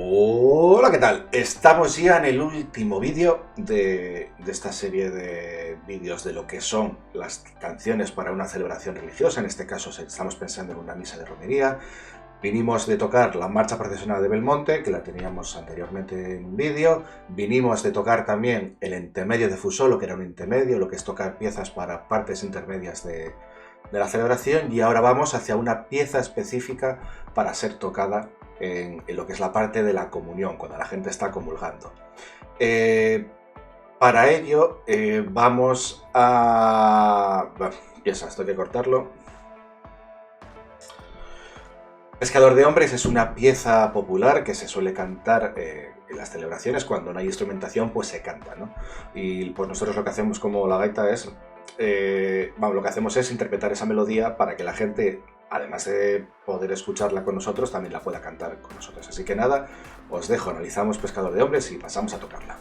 Hola, ¿qué tal? Estamos ya en el último vídeo de esta serie de vídeos de lo que son las canciones para una celebración religiosa. En este caso estamos pensando en una misa de romería. Vinimos de tocar la marcha procesional de Belmonte, que la teníamos anteriormente en un vídeo. Vinimos de tocar también el intermedio de Fusolo, que era un intermedio, lo que es tocar piezas para partes intermedias de la celebración. Y ahora vamos hacia una pieza específica para ser tocada en lo que es la parte de la comunión, cuando la gente está comulgando. Para ello vamos a... Bueno, esto hay que cortarlo. Pescador de Hombres es una pieza popular que se suele cantar en las celebraciones. Cuando no hay instrumentación, pues se canta, ¿no? Y pues nosotros lo que hacemos como la gaita es... lo que hacemos es interpretar esa melodía para que la gente, además de poder escucharla con nosotros, también la pueda cantar con nosotros. Así que nada, os dejo, analizamos Pescador de Hombres y pasamos a tocarla.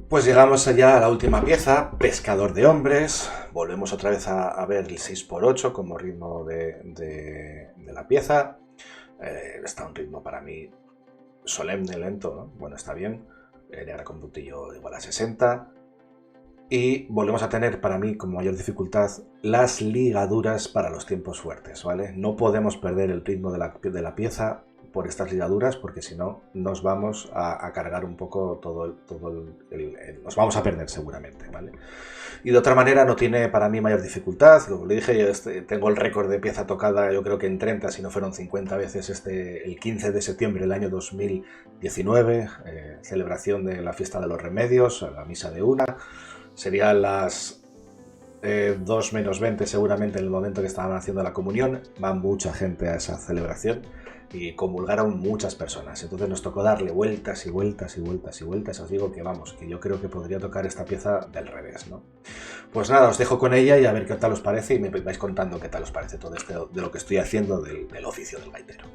Pues llegamos allá a la última pieza, Pescador de Hombres. Volvemos otra vez a ver el 6×8 como ritmo de la pieza. Está un ritmo para mí solemne, lento, ¿no? Bueno, está bien. Negra con puntillo igual a 60. Y volvemos a tener para mí como mayor dificultad las ligaduras para los tiempos fuertes, ¿vale? No podemos perder el ritmo de la pieza por estas ligaduras, porque si no nos vamos a cargar un poco nos vamos a perder seguramente, ¿vale? Y de otra manera no tiene para mí mayor dificultad. Como le dije, yo tengo el récord de pieza tocada, yo creo que en 30, si no fueron 50 veces, el 15 de septiembre del año 2019, celebración de la fiesta de los remedios, la misa de una. Serían las 2 menos 20 seguramente en el momento que estaban haciendo la comunión. Va mucha gente a esa celebración y comulgaron muchas personas. Entonces nos tocó darle vueltas y vueltas y vueltas y vueltas. Os digo que vamos, que yo creo que podría tocar esta pieza del revés, ¿no? Pues nada, os dejo con ella y a ver qué tal os parece y me vais contando qué tal os parece todo esto de lo que estoy haciendo del oficio del gaitero.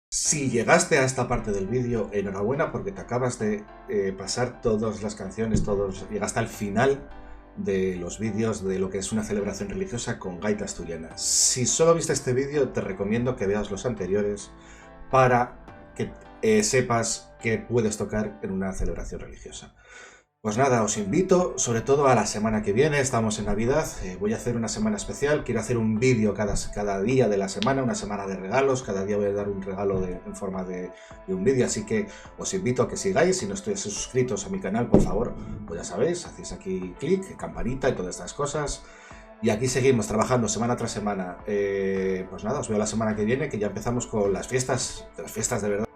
Si llegaste a esta parte del vídeo, enhorabuena porque te acabas de pasar todas las canciones, llegaste al final de los vídeos de lo que es una celebración religiosa con gaita asturiana. Si solo viste este vídeo, te recomiendo que veas los anteriores para que sepas que puedes tocar en una celebración religiosa. Pues nada, os invito sobre todo a la semana que viene, estamos en Navidad, voy a hacer una semana especial, quiero hacer un vídeo cada día de la semana, una semana de regalos, cada día voy a dar un regalo en forma de un vídeo, así que os invito a que sigáis, si no estáis suscritos a mi canal, por favor, pues ya sabéis, hacéis aquí clic, campanita y todas estas cosas. Y aquí seguimos trabajando semana tras semana. Pues nada, os veo la semana que viene, que ya empezamos con las fiestas de verdad.